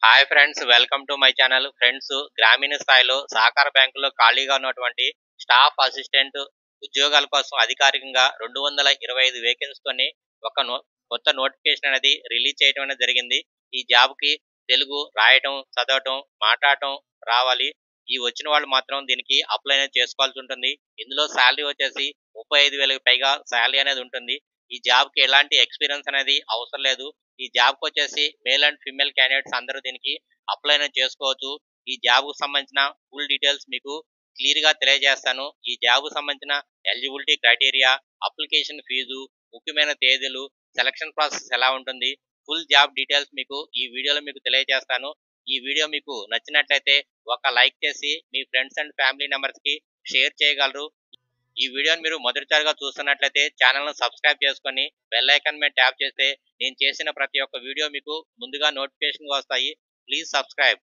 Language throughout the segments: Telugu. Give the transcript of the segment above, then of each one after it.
Hi friends, welcome to my channel. Friends, గ్రామీణ స్థాయిలో సహకార బ్యాంకులో ఖాళీగా ఉన్నటువంటి స్టాఫ్ అసిస్టెంట్ ఉద్యోగాల కోసం అధికారికంగా 225 వేకెన్సీతోని ఒక కొత్త నోటిఫికేషన్ అనేది రిలీజ్ చేయడం అనేది జరిగింది. ఈ జాబ్కి తెలుగు రాయటం, చదవటం, మాట్లాడటం రావాలి. ఈ వచ్చిన వాళ్ళు మాత్రం దీనికి అప్లై అనేది చేసుకోవాల్సి ఉంటుంది. ఇందులో శాలరీ వచ్చేసి 35,000కి పైగా శాలరీ అనేది ఉంటుంది. ఈ జాబ్కి ఎలాంటి ఎక్స్పీరియన్స్ అనేది అవసరం లేదు. ఈ జాబ్కి వచ్చేసి మేల్ అండ్ ఫీమేల్ క్యాండిడేట్స్ అందరూ దీనికి అప్లై అనేది చేసుకోవచ్చు. ఈ జాబ్కు సంబంధించిన ఫుల్ డీటెయిల్స్ మీకు క్లియర్ గా తెలియజేస్తాను. ఈ జాబ్కు సంబంధించిన ఎలిజిబిలిటీ క్రైటీరియా, అప్లికేషన్ ఫీజు, ముఖ్యమైన తేదీలు, సెలక్షన్ ప్రాసెస్ ఎలా ఉంటుంది, ఫుల్ జాబ్ డీటెయిల్స్ మీకు ఈ వీడియోలో మీకు తెలియజేస్తాను. ఈ వీడియో మీకు నచ్చినట్లయితే ఒక లైక్ చేసి మీ ఫ్రెండ్స్ అండ్ ఫ్యామిలీ మెంబర్స్ కి షేర్ చేయగలరు. ఈ వీడియోని మీరు మొదటిసారిగా చూస్తున్నట్లయితే ఛానల్ను సబ్స్క్రైబ్ చేసుకొని బెల్ ఐకాన్ మీద ట్యాప్ చేస్తే నేను చేసిన ప్రతి ఒక్క వీడియో మీకు ముందుగా నోటిఫికేషన్ వస్తాయి. Please subscribe.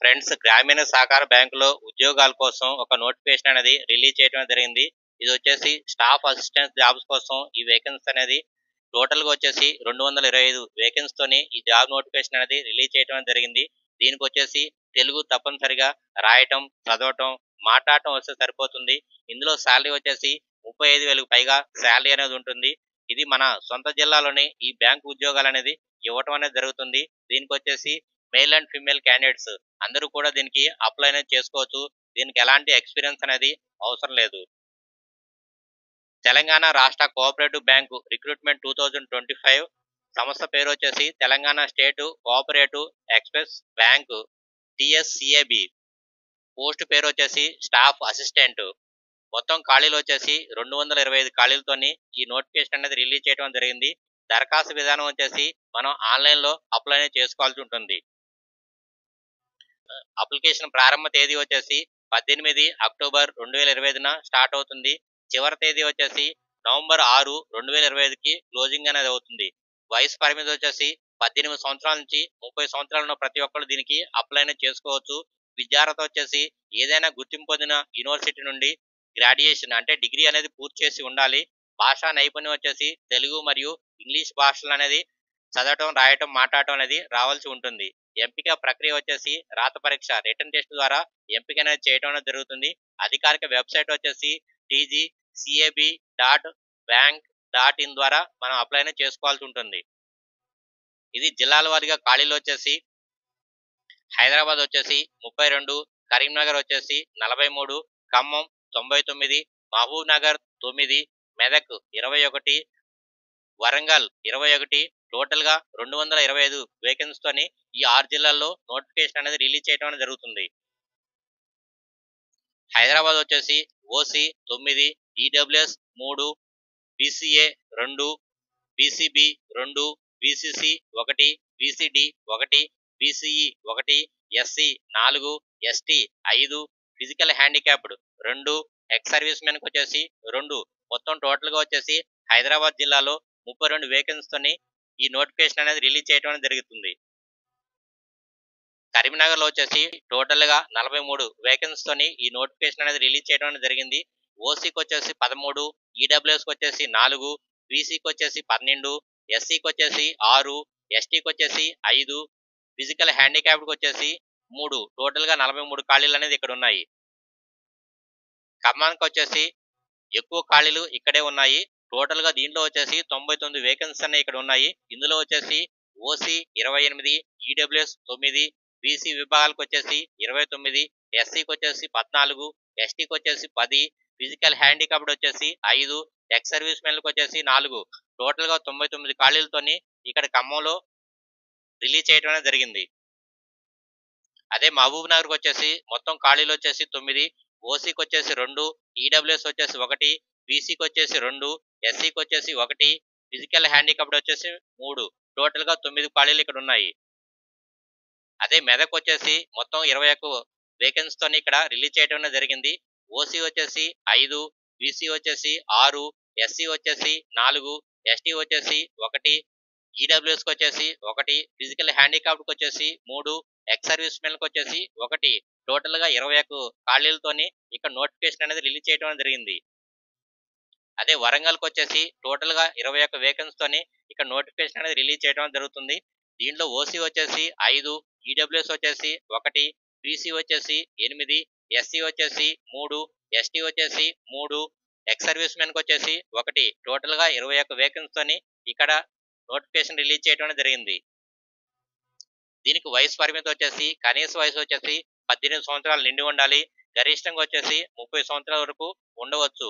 ఫ్రెండ్స్, గ్రామీణ సహకార బ్యాంకులో ఉద్యోగాల కోసం ఒక నోటిఫికేషన్ అనేది రిలీజ్ చేయడం జరిగింది. ఇది వచ్చేసి స్టాఫ్ అసిస్టెంట్ జాబ్స్ కోసం ఈ వేకెన్సీ అనేది టోటల్ గా వచ్చేసి 225 వేకెన్సీతోని ఈ జాబ్ నోటిఫికేషన్ అనేది రిలీజ్ చేయడం జరిగింది. దీనికి వచ్చేసి తెలుగు తప్పనిసరిగా రాయటం, చదవటం, మాట్లాడటం వస్తే సరిపోతుంది. ఇందులో శాలరీ వచ్చేసి 35,000కు పైగా శాలరీ అనేది ఉంటుంది. ఇది మన సొంత జిల్లాలోని ఈ బ్యాంక్ ఉద్యోగాలు అనేది ఇవ్వటం అనేది జరుగుతుంది. దీనికి వచ్చేసి మేల్ అండ్ ఫీమేల్ క్యాండిడేట్స్ అందరూ కూడా దీనికి అప్లై అనేది చేసుకోవచ్చు. దీనికి ఎలాంటి ఎక్స్పీరియన్స్ అనేది అవసరం లేదు. తెలంగాణ రాష్ట్ర కోఆపరేటివ్ బ్యాంకు రిక్రూట్మెంట్ 2025 సంస్థ పేరు వచ్చేసి Telangana state cooperative express bank TSCAB. Post పేరు వచ్చేసి స్టాఫ్ అసిస్టెంట్. మొత్తం ఖాళీలు వచ్చేసి 225 ఖాళీలతోని ఈ నోటిఫికేషన్ అనేది రిలీజ్ చేయడం జరిగింది. దరఖాస్తు విధానం వచ్చేసి మనం ఆన్లైన్ లో అప్లై చేసుకోవాల్సి ఉంటుంది. అప్లికేషన్ ప్రారంభ తేదీ వచ్చేసి 18 అక్టోబర్ 2025న స్టార్ట్ అవుతుంది. చివరి తేదీ వచ్చేసి నవంబర్ 6, 2025కి క్లోజింగ్ అనేది అవుతుంది. వయసు పరిమితి వచ్చేసి 18 సంవత్సరాల నుంచి 30 సంవత్సరాలు ఉన్న ప్రతి ఒక్కరు దీనికి అప్లై చేసుకోవచ్చు. విద్యార్హత వచ్చేసి ఏదైనా గుర్తింపు పొందిన యూనివర్సిటీ నుండి గ్రాడ్యుయేషన్ అంటే డిగ్రీ అనేది పూర్తి చేసి ఉండాలి. భాషా నైపుణ్యం వచ్చేసి తెలుగు మరియు ఇంగ్లీష్ భాషలు అనేది చదవటం, రాయటం, మాట్లాడటం అనేది రావాల్సి ఉంటుంది. ఎంపిక ప్రక్రియ వచ్చేసి రాత పరీక్ష రిటర్న్ టెస్ట్ ద్వారా ఎంపిక అనేది చేయడం అనేది జరుగుతుంది. అధికారిక వెబ్సైట్ వచ్చేసి tgcab.bank.in ద్వారా మనం అప్లై అనేది చేసుకోవాల్సి ఉంటుంది. ఇది జిల్లాల వారీగా ఖాళీలు వచ్చేసి హైదరాబాద్ వచ్చేసి 32, కరీంనగర్ వచ్చేసి 43, ఖమ్మం 99, మహబూబ్ నగర్ 9, మెదక్ 21, వరంగల్ 21, టోటల్ గా 225 వేకెన్సీతోని ఈ 6 జిల్లాల్లో నోటిఫికేషన్ అనేది రిలీజ్ చేయడం అనేది జరుగుతుంది. హైదరాబాద్ వచ్చేసి OC 9, EWS 3, BCA 2, BCB 2, BCC 1, BCD 1, BCE 1, SC 4, ST 5, physical handicapped 2, ex service men వచ్చేసి 2. మొత్తం టోటల్ గా వచ్చేసి హైదరాబాద్ జిల్లాలో 32 వేకెన్సీతోని ఈ నోటిఫికేషన్ అనేది రిలీజ్ చేయడం అనేది జరుగుతుంది. కరీంనగర్ లో వచ్చేసి టోటల్ గా 43 వేకెన్సీతోని ఈ నోటిఫికేషన్ అనేది రిలీజ్ చేయడం అనేది జరిగింది. ఓసీకి వచ్చేసి 13, ఈడబ్ల్యూఎస్ కి వచ్చేసి 4, బీసీకి వచ్చేసి 12, ఎస్సీకి వచ్చేసి 6, ఎస్టీకి వచ్చేసి 5, ఫిజికల్ హ్యాండిక్యాప్డ్ కి వచ్చేసి 3. టోటల్ గా 43 ఖాళీలు అనేది ఇక్కడ ఉన్నాయి. ఖమ్మానికి వచ్చేసి ఎక్కువ ఖాళీలు ఇక్కడే ఉన్నాయి. టోటల్ గా దీంట్లో వచ్చేసి 99 వేకెన్సీస్ అనేవి ఇక్కడ ఉన్నాయి. ఇందులో వచ్చేసి ఓసీ 28, ఈడబ్ల్యూఎస్ 9, బీసీ విభాగాలకు వచ్చేసి 29, ఎస్సీకి వచ్చేసి 14, ఎస్టీకి వచ్చేసి 10, ఫిజికల్ హ్యాండిక్యాప్డ్ వచ్చేసి 5, ఎక్స్ సర్వీస్ మెన్లకు వచ్చేసి 4. టోటల్ గా 99 ఖాళీలతోని ఇక్కడ ఖమ్మంలో రిలీజ్ చేయడం అనేది జరిగింది. అదే మహబూబ్ నగర్ వచ్చేసి మొత్తం ఖాళీలు వచ్చేసి 9, ఓసీకి వచ్చేసి 2, ఈడబ్ల్యూఎస్ వచ్చేసి 1, బీసీకి వచ్చేసి 2, ఎస్సీకి వచ్చేసి 1, ఫిజికల్ హ్యాండిక్యాప్డ్ వచ్చేసి 3. టోటల్ గా 9 ఖాళీలు ఇక్కడ ఉన్నాయి. అదే మెదక్ వచ్చేసి మొత్తం 21 వేకెన్సీతో ఇక్కడ రిలీజ్ చేయడం జరిగింది. ఓసీ వచ్చేసి 5, బీసీ వచ్చేసి 6, ఎస్సీ వచ్చేసి 4, ఎస్టీ వచ్చేసి 1, ఈడబ్ల్యూఎస్ వచ్చేసి 1, ఫిజికల్ హ్యాండిక్యాప్డ్ వచ్చేసి 3, ఎక్స్ సర్వీస్ మెన్లకు వచ్చేసి 1. టోటల్ గా 21 ఖాళీలతోని ఇక్కడ నోటిఫికేషన్ అనేది రిలీజ్ చేయడం జరిగింది. అదే వరంగల్కి వచ్చేసి టోటల్ గా 21 వేకెన్సీతోని ఇక్కడ నోటిఫికేషన్ అనేది రిలీజ్ చేయడం జరుగుతుంది. దీంట్లో ఓసీ వచ్చేసి 5, ఈడబ్ల్యూఎస్ వచ్చేసి 1, బీసీ వచ్చేసి 8, ఎస్సీ వచ్చేసి 3, ఎస్టీ వచ్చేసి 3, ఎక్స్ సర్వీస్ మెన్కి వచ్చేసి 1. టోటల్గా 21 వేకెన్సీతోని ఇక్కడ నోటిఫికేషన్ రిలీజ్ చేయడం జరిగింది. దీనికి వయసు పరిమితి వచ్చేసి కనీస వయసు వచ్చేసి 18 సంవత్సరాలు నిండి ఉండాలి. గరిష్టంగా వచ్చేసి 30 సంవత్సరాల వరకు ఉండవచ్చు.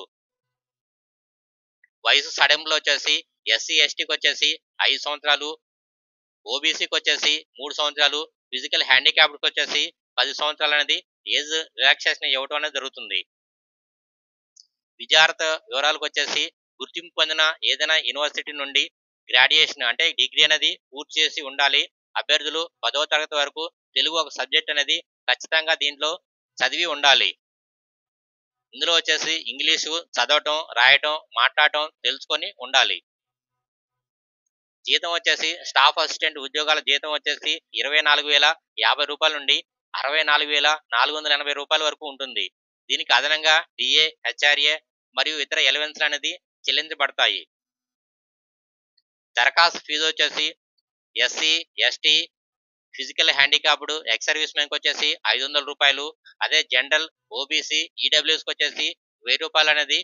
వయసు సడలింపులో వచ్చేసి ఎస్సీ ఎస్టీకి వచ్చేసి 5 సంవత్సరాలు, ఓబీసీకి వచ్చేసి 3 సంవత్సరాలు, ఫిజికల్ హ్యాండిక్యాప్డ్కి వచ్చేసి 10 సంవత్సరాలు అనేది ఏజ్ రిలాక్సేషన్ ఇవ్వడం అనేది జరుగుతుంది. విద్యార్థి వివరాలకు వచ్చేసి గుర్తింపు పొందిన ఏదైనా యూనివర్సిటీ నుండి గ్రాడ్యుయేషన్ అంటే డిగ్రీ అనేది పూర్తి చేసి ఉండాలి. అభ్యర్థులు 10వ తరగతి వరకు తెలుగు ఒక సబ్జెక్ట్ అనేది ఖచ్చితంగా దీంట్లో చదివి ఉండాలి. ఇందులో వచ్చేసి ఇంగ్లీషు చదవటం, రాయటం, మాట్లాడటం తెలుసుకొని ఉండాలి. జీతం వచ్చేసి స్టాఫ్ అసిస్టెంట్ ఉద్యోగాల జీతం వచ్చేసి 24,050 రూపాయల నుండి 64,480 రూపాయల వరకు ఉంటుంది. దీనికి అదనంగా డిఏ, హెచ్ఆర్ఏ మరియు ఇతర ఎలివెన్స్లు అనేది చెల్లించబడతాయి. దరఖాస్తు ఫీజు వచ్చేసి SC, ST, physical handicapped, ex service మెన్కి వచ్చేసి 500 రూపాయలు. అదే జనరల్, ఓబీసీ, ఈడబ్ల్యూఎస్కి వచ్చేసి 1000 రూపాయలు అనేది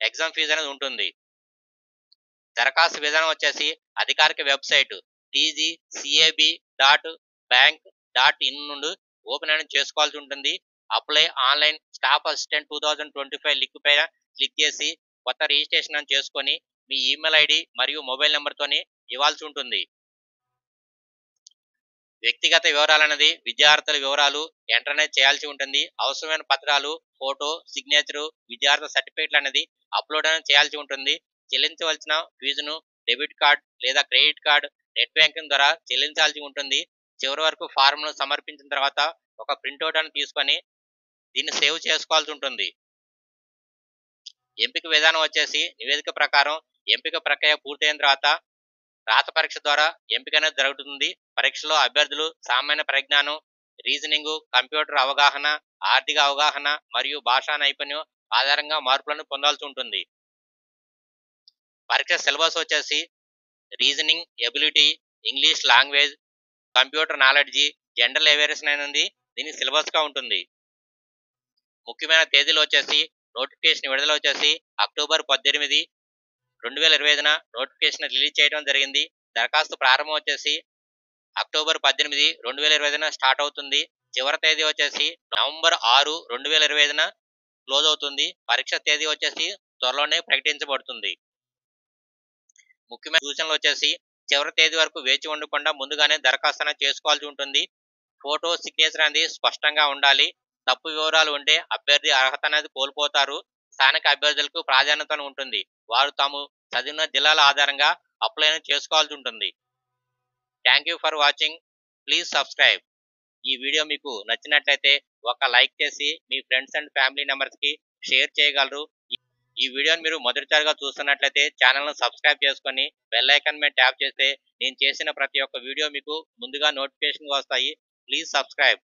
ఎగ్జామ్ ఫీజు అనేది ఉంటుంది. దరఖాస్తు విధానం వచ్చేసి అధికారిక వెబ్సైట్ tgcab.bank.in నుండి ఓపెన్ అనేది చేసుకోవాల్సి ఉంటుంది. Apply online staff assistant 2025 link పైన క్లిక్ చేసి కొత్త రిజిస్ట్రేషన్ అని చేసుకొని మీ ఈమెయిల్ ఐడి మరియు మొబైల్ నెంబర్తోని ఇవ్వాల్సి ఉంటుంది. వ్యక్తిగత వివరాలు అనేది విద్యార్థుల వివరాలు ఎంటర్ అనేది చేయాల్సి ఉంటుంది. అవసరమైన పత్రాలు, ఫోటో, సిగ్నేచరు, విద్యార్థి సర్టిఫికేట్లు అనేది అప్లోడ్ అనేది చేయాల్సి ఉంటుంది. చెల్లించవలసిన ఫీజును డెబిట్ కార్డ్ లేదా క్రెడిట్ కార్డ్, నెట్ బ్యాంకింగ్ ద్వారా చెల్లించాల్సి ఉంటుంది. చివరి వరకు ఫారంను సమర్పించిన తర్వాత ఒక ప్రింట్అవుట్ అని తీసుకొని దీన్ని సేవ్ చేసుకోవాల్సి ఉంటుంది. ఎంపిక విధానం వచ్చేసి నివేదిక ప్రకారం ఎంపిక ప్రక్రియ పూర్తయిన తర్వాత రాత పరీక్ష ద్వారా ఎంపిక అనేది జరుగుతుంది. పరీక్షలో అభ్యర్థులు సామాన్య పరిజ్ఞానం, రీజనింగ్, కంప్యూటర్ అవగాహన, ఆర్థిక అవగాహన మరియు భాషా నైపుణ్యం ఆధారంగా మార్కులను పొందాల్సి ఉంటుంది. పరీక్ష సిలబస్ వచ్చేసి reasoning ability, English language, computer knowledge, general awareness అనేది దీని సిలబస్గా ఉంటుంది. ముఖ్యమైన తేదీలు వచ్చేసి నోటిఫికేషన్ విడుదల వచ్చేసి అక్టోబర్ 18, 2025న నోటిఫికేషన్ రిలీజ్ చేయడం జరిగింది. దరఖాస్తు ప్రారంభం వచ్చేసి అక్టోబర్ 18, 2025న స్టార్ట్ అవుతుంది. చివరి తేదీ వచ్చేసి నవంబర్ 6, 2025న క్లోజ్ అవుతుంది. పరీక్ష తేదీ వచ్చేసి త్వరలోనే ప్రకటించబడుతుంది. ముఖ్యమైన సూచనలు వచ్చేసి చివరి తేదీ వరకు వేచి ఉండకుండా ముందుగానే దరఖాస్తు అనేది చేసుకోవాల్సి ఉంటుంది. ఫోటో, సిగ్నేచర్ అనేది స్పష్టంగా ఉండాలి. తప్పు వివరాలు ఉంటే అభ్యర్థి అర్హత అనేది కోల్పోతారు. స్థానిక అభ్యర్థులకు ప్రాధాన్యత ఉంటుంది. వారు తాము చదివిన జిల్లాల ఆధారంగా అప్లై చేసుకోవాల్సి ఉంటుంది. Thank you for watching. Please subscribe. ఈ వీడియో మీకు నచ్చినట్లయితే ఒక లైక్ చేసి మీ ఫ్రెండ్స్ అండ్ ఫ్యామిలీ మెంబర్స్కి షేర్ చేయగలరు. ఈ వీడియోని మీరు మొదటిసారిగా చూస్తున్నట్లయితే ఛానల్ను సబ్స్క్రైబ్ చేసుకొని బెల్ ఐకాన్ మీద ట్యాప్ చేస్తే నేను చేసిన ప్రతి ఒక్క వీడియో మీకు ముందుగా నోటిఫికేషన్ వస్తాయి. Please subscribe.